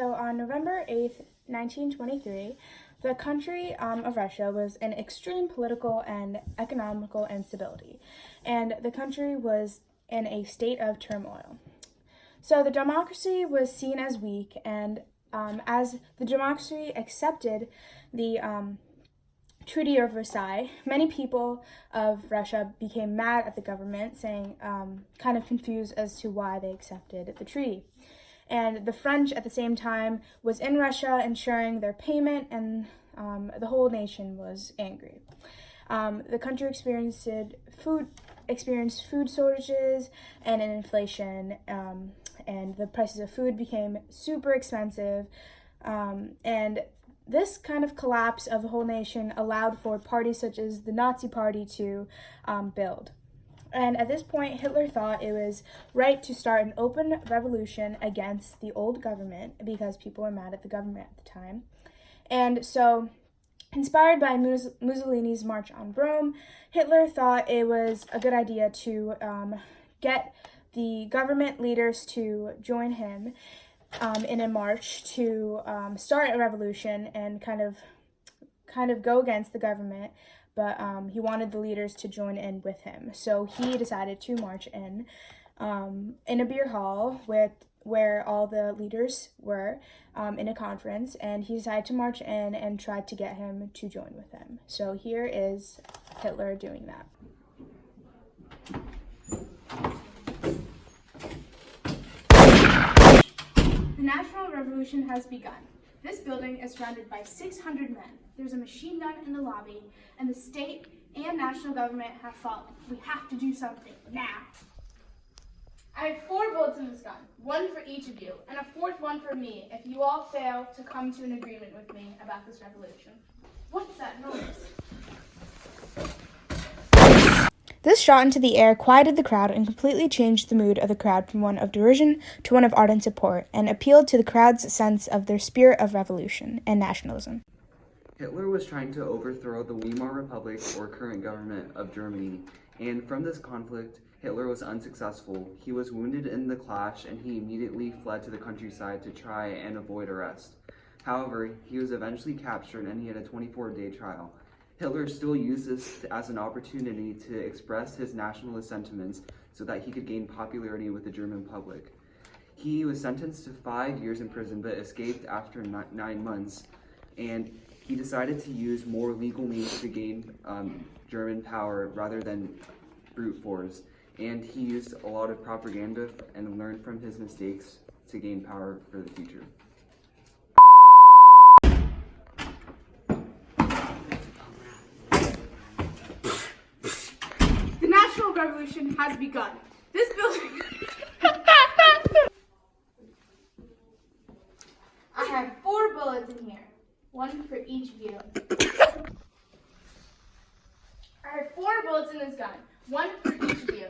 So on November 8th, 1923, the country of Russia was in extreme political and economical instability, and the country was in a state of turmoil. So the democracy was seen as weak, and as the democracy accepted the Treaty of Versailles, many people of Russia became mad at the government, saying, kind of confused as to why they accepted the treaty. And the French, at the same time, was in Russia ensuring their payment, and the whole nation was angry. The country experienced food shortages and an inflation, and the prices of food became super expensive, and this kind of collapse of the whole nation allowed for parties such as the Nazi Party to build. And at this point, Hitler thought it was right to start an open revolution against the old government because people were mad at the government at the time. And so, inspired by Mussolini's March on Rome, Hitler thought it was a good idea to get the government leaders to join him in a march to start a revolution and kind of go against the government. But he wanted the leaders to join in with him. So he decided to march in a beer hall where all the leaders were in a conference, and he decided to march in and tried to get him to join with him. So here is Hitler doing that. The National Revolution has begun. This building is surrounded by 600 men. There's a machine gun in the lobby, and the state and national government have fallen. We have to do something now. I have 4 bullets in this gun, 1 for each of you, and a 4th one for me if you all fail to come to an agreement with me about this revolution. What's that noise? This shot into the air quieted the crowd and completely changed the mood of the crowd from one of derision to one of ardent support, and appealed to the crowd's sense of their spirit of revolution and nationalism. Hitler was trying to overthrow the Weimar Republic, or current government, of Germany, and from this conflict, Hitler was unsuccessful. He was wounded in the clash, and he immediately fled to the countryside to try and avoid arrest. However, he was eventually captured, and he had a 24-day trial. Hitler still used this as an opportunity to express his nationalist sentiments so that he could gain popularity with the German public. He was sentenced to 5 years in prison but escaped after 9 months, and he decided to use more legal means to gain German power rather than brute force. And he used a lot of propaganda and learned from his mistakes to gain power for the future. The National Revolution has begun. This building... I have 4 bullets in here, 1 for each of you. I have 4 bullets in this gun, 1 for each of you.